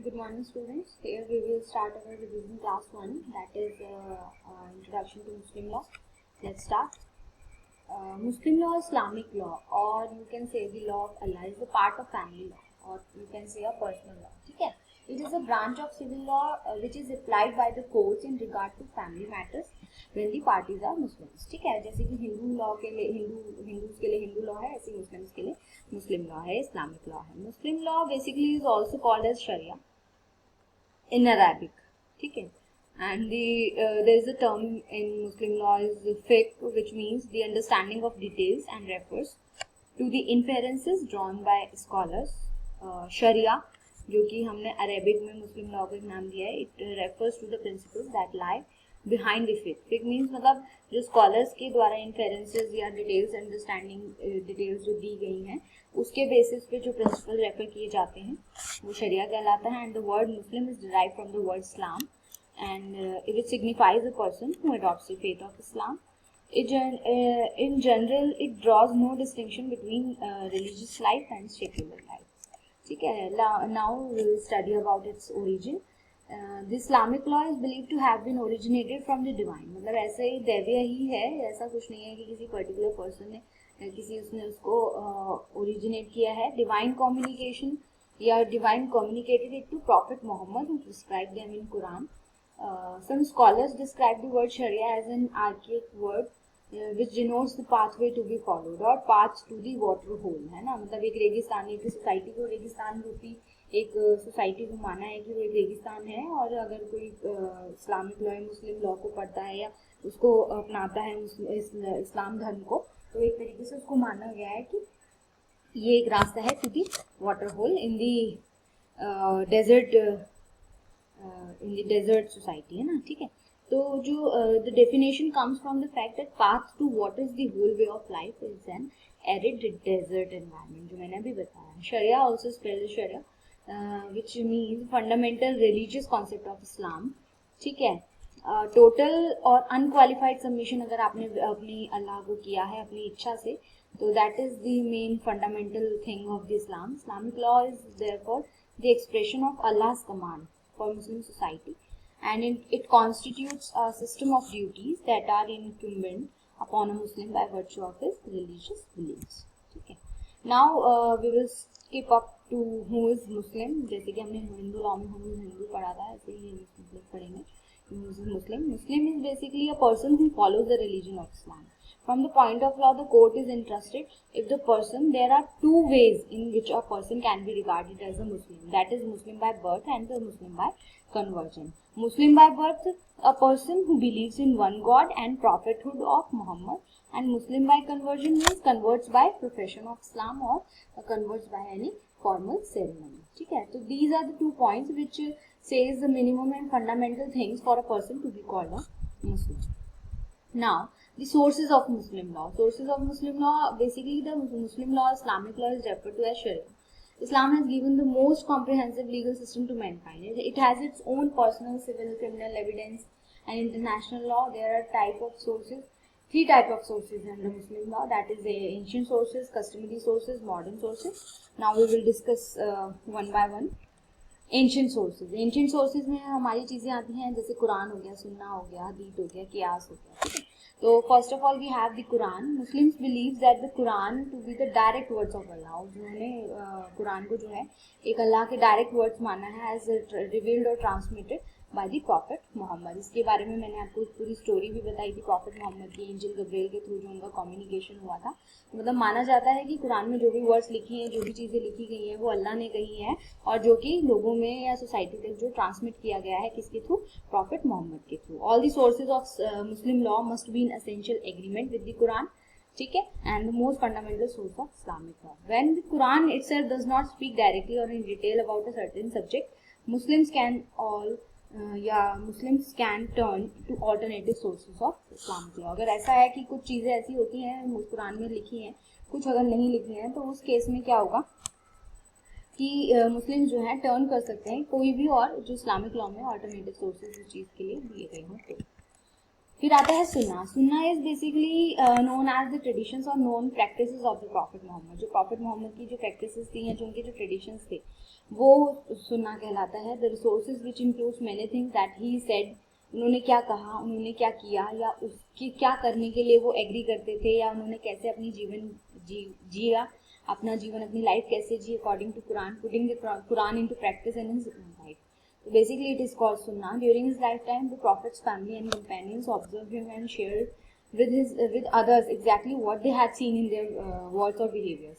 Good morning, students. Here we will start our revision class 1, that is Introduction to Muslim Law. Let's start. Muslim law, Islamic law, or you can say the law of Allah, is a part of family law, or you can say a personal law. Okay? It is a branch of civil law which is applied by the courts in regard to family matters when the parties are Muslims. ठीक है, जैसे कि Hindu law के लिए Hindus के लिए Hindu law है, ऐसे मुस्लिम्स के लिए मुस्लिम लॉ है, इस्लामिक लॉ है. Muslim law basically is also called as sharia in Arabic. ठीक है, and there is a term in Muslim law is fiqh, which means the understanding of details and refers to the inferences drawn by scholars. Sharia, जो कि हमने Arabic में मुस्लिम law को नाम दिया है, it refers to the principles that lie behind the fiqh. Fiqh means मतलब जो स्कॉलर्स के द्वारा इन्फेरेंसेस या डिटेल्स अंडरस्टैंडिंग डिटेल्स जो दी गई हैं उसके बेसिस पे जो प्रिंसिपल रेफर किए जाते हैं वो शरिया कहलाता है. And the word Muslim is derive from the word Islam and it signifies a person who adopts the faith of Islam. In general, it draws no distinction between religious life and secular life. ठीक है, now we will study about its origin. The Islamic law is believed to have been originated from the divine. मतलब ऐसे ही दैवीय ही है, ऐसा कुछ नहीं है कि किसी पर्टिकुलर पर्सन ने किसी उसने उसको ओरिजिनेट किया है. डिवाइन कम्युनिकेशन या divine communicated it to prophet Muhammad who prescribed them in Quran. Some scholars describe the word Sharia as an archaic word which denotes the pathway to be followed or path to the water hole. है ना, मतलब एक रेगिस्तान, एक society को रेगिस्तान रूपी एक सोसाइटी को माना है कि वो एक रेगिस्तान है, और अगर कोई इस्लामिक लॉ या मुस्लिम लॉ को पढ़ता है या उसको अपनाता है इस्लाम धर्म को, तो एक तरीके से उसको माना गया है कि ये एक रास्ता है to the water hole in the desert society, है ना. ठीक है, तो जो the definition comes from the fact that path to what is the whole way of life is an arid desert environment, जो मैंने अभी बताया. Sharia also spelled sharia which means fundamental religious concept of Islam. ठीक है, total और unqualified submission अगर आपने अपनी अल्लाह को किया है अपनी इच्छा से, तो that is the main fundamental thing of the Islam. Islamic law is therefore the expression of Allah's command for Muslim society, and it constitutes a system of duties that are incumbent upon a Muslim by virtue of his religious beliefs. ठीक है, now we will skip up to who is Muslim. जैसे कि हमने Hindu law में हिंदू पढ़ा था, ऐसे ही मुस्लिम पढ़ेंगे. Muslim is basically a person who follows the religion of Islam. From the point of law, the court is interested if the person, there are two ways in which a person can be regarded as a Muslim. That is Muslim by birth and the Muslim by conversion. Muslim by birth, a person who believes in one God and prophethood of Muhammad, and Muslim by conversion means converts by profession of Islam or converts by any formal ceremony. ठीक है, तो these are the 2 points which says the minimum and fundamental things for a person to be called a Muslim. Now, the sources of Muslim law. Sources of Muslim law, basically the Muslim law, Islamic law is referred to as Sharia. Islam has given the most comprehensive legal system to mankind. It has its own personal, civil, criminal evidence and international law. There are type of sources, 3 type of sources under Muslim law, that is ancient sources, customary sources, modern sources. Now we will discuss one by one. Ancient sources में हमारी चीज़ें आती हैं जैसे कुरान हो गया, सुन्ना हो गया, हदीस हो गया, कियास हो गया. ठीक है, तो first of all we have the Quran. Muslims believe that the Quran to be the direct words of Allah. जिन्होंने कुरान को जो है एक अल्लाह के डायरेक्ट वर्ड्स माना है एज रिवील्ड और transmitted by the prophet Muhammad. इसके बारे में मैंने आपको पूरी स्टोरी भी बताई थी प्रॉफिट मोहम्मद की, एंजल गब्रिएल के थ्रू जो उनका कम्युनिकेशन हुआ था. तो मतलब माना जाता है कि कुरान में जो भी वर्ड्स लिखी हैं, जो भी चीज़ें लिखी गई हैं, वो अल्लाह ने कही हैं, और जो कि लोगों में या सोसाइटी तक जो ट्रांसमिट किया गया है किसके थ्रू, प्रॉफिट मोहम्मद के through. All the sources of Muslim law must be in essential agreement with the Quran. ठीक है, and the most fundamental source of Islamic law. When the Quran itself does not speak directly और in detail about a certain subject, Muslims can turn to alternative sources of Islamic law. अगर ऐसा है कि कुछ चीज़ें ऐसी होती हैं कुरान में लिखी हैं, कुछ अगर नहीं लिखी हैं, तो उस केस में क्या होगा कि मुस्लिम जो है टर्न कर सकते हैं कोई भी और जो इस्लामिक लॉ में ऑल्टरनेटिव सोर्सेज इस चीज़ के लिए दिए गए हों. फिर आता है सुन्ना। Sunnah is basically known as the traditions और known practices of the prophet Muhammad. जो प्रॉफिट मोहम्मद की जो प्रैक्टिसेस थी या जो उनके जो ट्रेडिशंस थे वो सुन्ना कहलाता है। The resources which includes many things that he said, उन्होंने क्या कहा, उन्होंने क्या किया, या उसकी क्या करने के लिए वो एग्री करते थे, या उन्होंने कैसे अपनी जीवन जिया, अपना जीवन, अपनी लाइफ कैसे जी according to Quran, putting the Quran into practice in his life. So basically it is called Sunnah. During his lifetime, the Prophet's family and companions observed him and shared with others exactly what they had seen in their words or behaviors.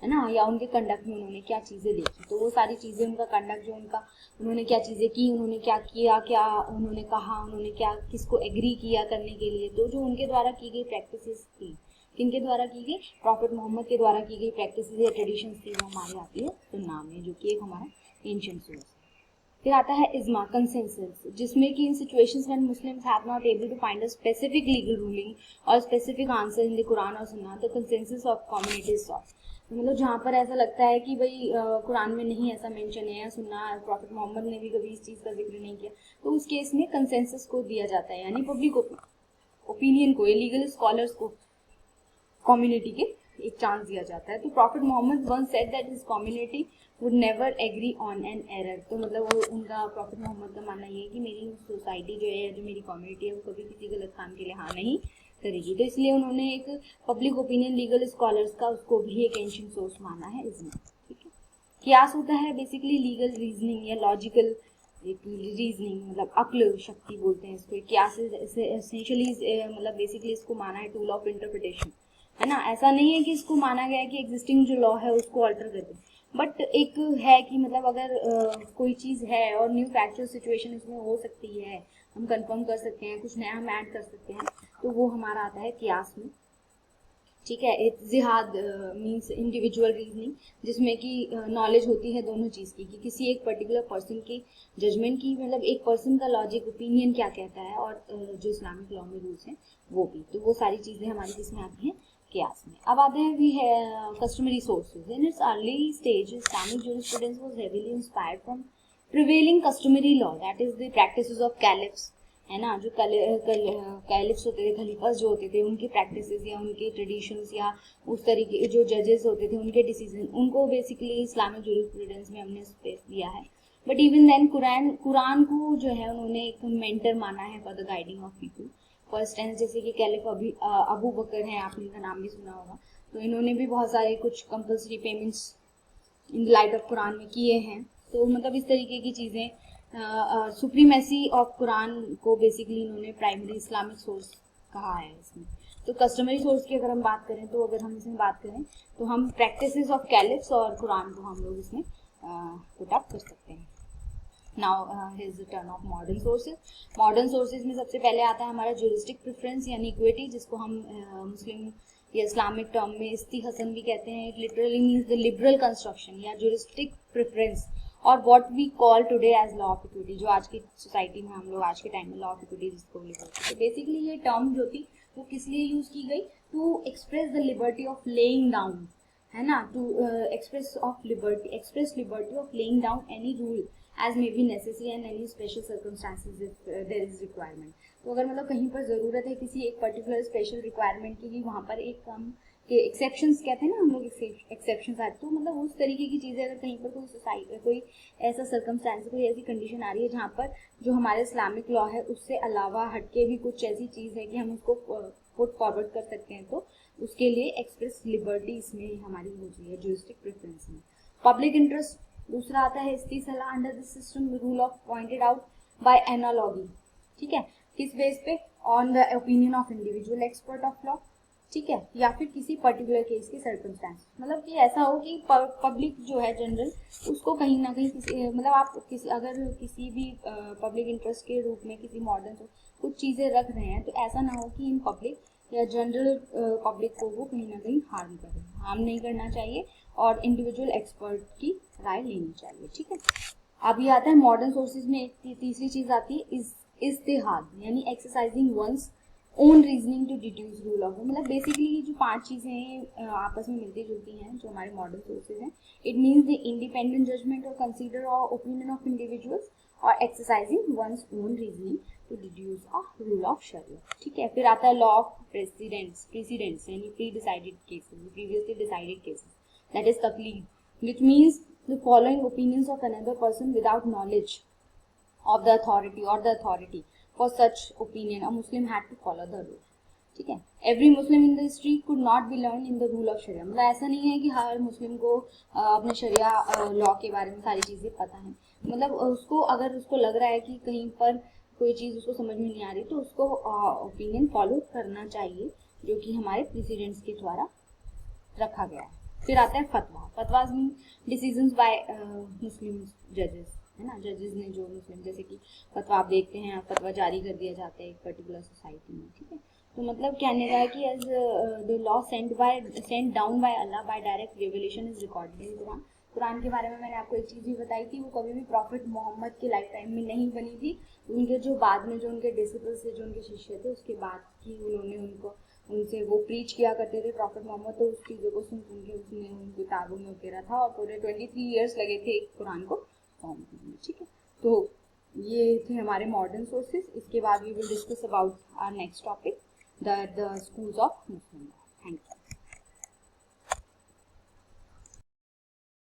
है ना, या उनके conduct में उन्होंने क्या चीज़ें देखी, तो वो सारी चीज़ें, उनका कंडक्ट जो उनका, उन्होंने क्या चीज़ें की, उन्होंने क्या किया, क्या उन्होंने कहा, उन्होंने क्या किसको एग्री किया करने के लिए, तो जो उनके द्वारा की गई प्रैक्टिसेस थी, किनके द्वारा की गई, प्रॉफिट मोहम्मद के द्वारा की गई प्रैक्टिसेस या ट्रेडिशंस थी, वो हमारी आती है सुन्ना में, जो कि एक हमारा एंशिएंट सोर्स है. फिर आता है इज्मा, कंसेंसस, जिसमें कि in situations when Muslims have not able to find a specific legal ruling और specific answer in the Quran और sunnah, the consensus of community is sought. मतलब जहाँ पर ऐसा लगता है कि भाई कुरान में नहीं ऐसा मेंशन है, या सुन्ना प्रॉफिट मोहम्मद ने भी कभी इस चीज़ का जिक्र नहीं किया, तो उस केस में कंसेंसस को दिया जाता है, यानी पब्लिक ओपिनियन को, लीगल स्कॉलर्स को, कम्युनिटी के एक चांस दिया जाता है. तो prophet Muhammad once said that his community would never agree on an error. तो मतलब वो उनका, प्रॉफिट मोहम्मद का मानना ये है कि मेरी सोसाइटी जो है, जो मेरी कम्युनिटी है, वो कभी किसी गलत काम के लिए हाँ नहीं करेगी. तो इसलिए उन्होंने एक पब्लिक ओपिनियन लीगल स्कॉलर्स का, उसको भी एक एंशिएंट सोर्स माना है इसमें. ठीक है. कियास होता है बेसिकली लीगल रीजनिंग या लॉजिकल रीजनिंग, मतलब अक्ल शक्ति बोलते हैं इसको. कियास एसेंशियली मतलब बेसिकली इसको माना है टूल ऑफ इंटरप्रिटेशन, है ना. ऐसा नहीं है कि इसको माना गया है कि एग्जिस्टिंग जो लॉ है उसको अल्टर कर दे, बट एक है कि मतलब अगर कोई चीज़ है और न्यू फैक्चुअल सिचुएशन इसमें हो सकती है, हम कंफर्म कर सकते हैं, कुछ नया हम ऐड कर सकते हैं, तो वो हमारा आता है कियास में. ठीक है. इत्तिहाद मीन्स इंडिविजुअल रीजनिंग, जिसमें कि नॉलेज होती है दोनों चीज़ की, कि किसी एक पर्टिकुलर पर्सन की जजमेंट की, मतलब एक पर्सन का लॉजिक ओपिनियन क्या कहता है, और जो इस्लामिक लॉ में रूल्स हैं वो भी. तो वो सारी चीज़ें हमारी किसमें आती हैं, कियास में. अब आते हैं वी है customary sources. In its early stage Islamic jurisprudence was heavily inspired from prevailing customary law, that is the practices of caliphs, है ना. जो कैलिफ्स होते थे, खलीफास जो होते थे, उनकी प्रैक्टिसेस या उनके ट्रेडिशंस या उस तरीके जो जजेस होते थे, उनके डिसीजन, उनको बेसिकली इस्लामिक ज्यूरिस्प्रूडेंस में हमने स्पेस दिया है. बट इवन देन कुरान को जो है उन्होंने एक मेंटर माना है for the guiding of people. For instance जैसे कि कैलिफ अबू बकर हैं, आपने इनका नाम भी सुना होगा, तो इन्होंने भी बहुत सारे कुछ compulsory payments in light of Quran में किए हैं. तो मतलब इस तरीके की चीज़ें, सुप्रीमेसी ऑफ कुरान को बेसिकली इन्होंने प्राइमरी इस्लामिक सोर्स कहा है इसमें. तो कस्टमरी सोर्स की अगर हम बात करें, तो अगर हम इसमें बात करें तो हम प्रैक्टिसेस ऑफ कैलिफ्स और कुरान को हम लोग इसमें पुट अप कर सकते हैं. Now his the turn off modern sources. Modern sources में सबसे पहले आता है हमारा ज्यूरिस्टिक प्रेफरेंस यानी इक्विटी, जिसको हम मुस्लिम या इस्लामिक टर्म में इस्तिहसन भी कहते हैं. It literally means the liberal construction या ज्यूरिस्टिक प्रेफरेंस, और what we call today as law of equity, जो आज की सोसाइटी में हम लोग आज के टाइम में लॉ ऑफ इक्विटी जिसको बोलते हैं. तो बेसिकली ये टर्म जो थी वो किस लिए यूज की गई, to express the liberty of laying down, है ना, to express liberty of laying down any rule as may be necessary and any special circumstances if there is requirement. तो अगर मतलब कहीं पर ज़रूरत है किसी एक पर्टिकुलर स्पेशल रिक्वायरमेंट की, कि वहाँ पर एक काम के एक्सेप्शंस कहते हैं ना हम लोग, एक्सेप्शंस आते, तो मतलब उस तरीके की चीज़ें अगर कहीं पर कोई सोसाइटी, कोई ऐसा सर्कमस्टांस, कोई ऐसी कंडीशन आ रही है जहाँ पर जो हमारे इस्लामिक लॉ है उससे अलावा हटके भी कुछ ऐसी चीज़ है कि हम उसको पुट फॉरवर्ड कर सकते हैं, तो उसके लिए एक्सप्रेस लिबर्टी इसमें हमारी होती है ज्यूरिस्टिक प्रेफरेंस में. पब्लिक इंटरेस्ट दूसरा आता है इस्तिसला under the system rule of pointed out by analogy. ठीक है. किस बेस पे, on the opinion of individual expert of law. ठीक है. या फिर किसी पर्टिकुलर केस के सर्कमस्टांस, मतलब कि ऐसा हो कि पब्लिक जो है जनरल, उसको कहीं ना कहीं किसी, मतलब आप किसी, अगर किसी भी पब्लिक इंटरेस्ट के रूप में किसी मॉडर्न कुछ चीज़ें रख रहे हैं, तो ऐसा ना हो कि इन पब्लिक या जनरल पब्लिक को वो कहीं ना कहीं हार्म नहीं करना चाहिए, और इंडिविजुअल एक्सपर्ट की राय लेनी चाहिए. ठीक है. अभी आता है मॉडर्न सोर्सेज में एक तीसरी चीज़ आती है इज्तिहाद, यानी exercising one's own reasoning to deduce rule of, मतलब बेसिकली ये जो 5 चीज़ें हैं आपस में मिलती जुलती हैं जो हमारे मॉडल सोर्सेज हैं. It means the independent judgement और कंसीडर और ओपिनियन ऑफ इंडिविजुअल्स और exercising one's own reasoning to deduce a rule of sharia. ठीक है. फिर आता है लॉ ऑफ प्रेसिडेंट्स यानी pre decided cases, previously decided cases, that is taqlid, which means the following opinions of another person without knowledge of the authority for such opinion a Muslim had to follow the rule. ठीक है. Every Muslim in the history could not be learn in the rule of sharia, मतलब ऐसा नहीं है कि हर मुस्लिम को अपने शरिया law के बारे में सारी चीज़ें पता है. मतलब उसको अगर उसको लग रहा है कि कहीं पर कोई चीज़ उसको समझ में नहीं आ रही तो उसको ओपिनियन फॉलो करना चाहिए जो कि हमारे प्रेसिडेंट्स के द्वारा रखा गया है. फिर आता है फतवा. फतवाज मीन डिसीजंस बाय मुस्लिम जजेस, है ना. जजेस ने जो मुस्लिम, जैसे कि फतवा आप देखते हैं, फतवा जारी कर दिया जाता है एक पर्टिकुलर सोसाइटी में. ठीक है. तो मतलब कहने का है कि as the law sent down by Allah by direct revelation is recorded in Quran. Quran के बारे में मैंने आपको एक चीज़ भी बताई थी, वो कभी भी प्रॉफिट मोहम्मद के लाइफ टाइम में नहीं बनी थी. उनके जो बाद में जो उनके डिसिपल्स थे, जो उनके शिष्य थे, उसके बाद की उन्होंने उनसे वो प्रीच किया करते थे प्रॉफिट मोहम्मद, तो उस चीज़ों को सुन के उसने उन किताबों में उकेरा था और पूरे 23 ईयर्स लगे थे एक कुरान को फॉर्म करने में. ठीक है. तो ये थे हमारे मॉडर्न सोर्सेज. इसके बाद we will discuss about our next topic, the schools of Muslim. Thank you.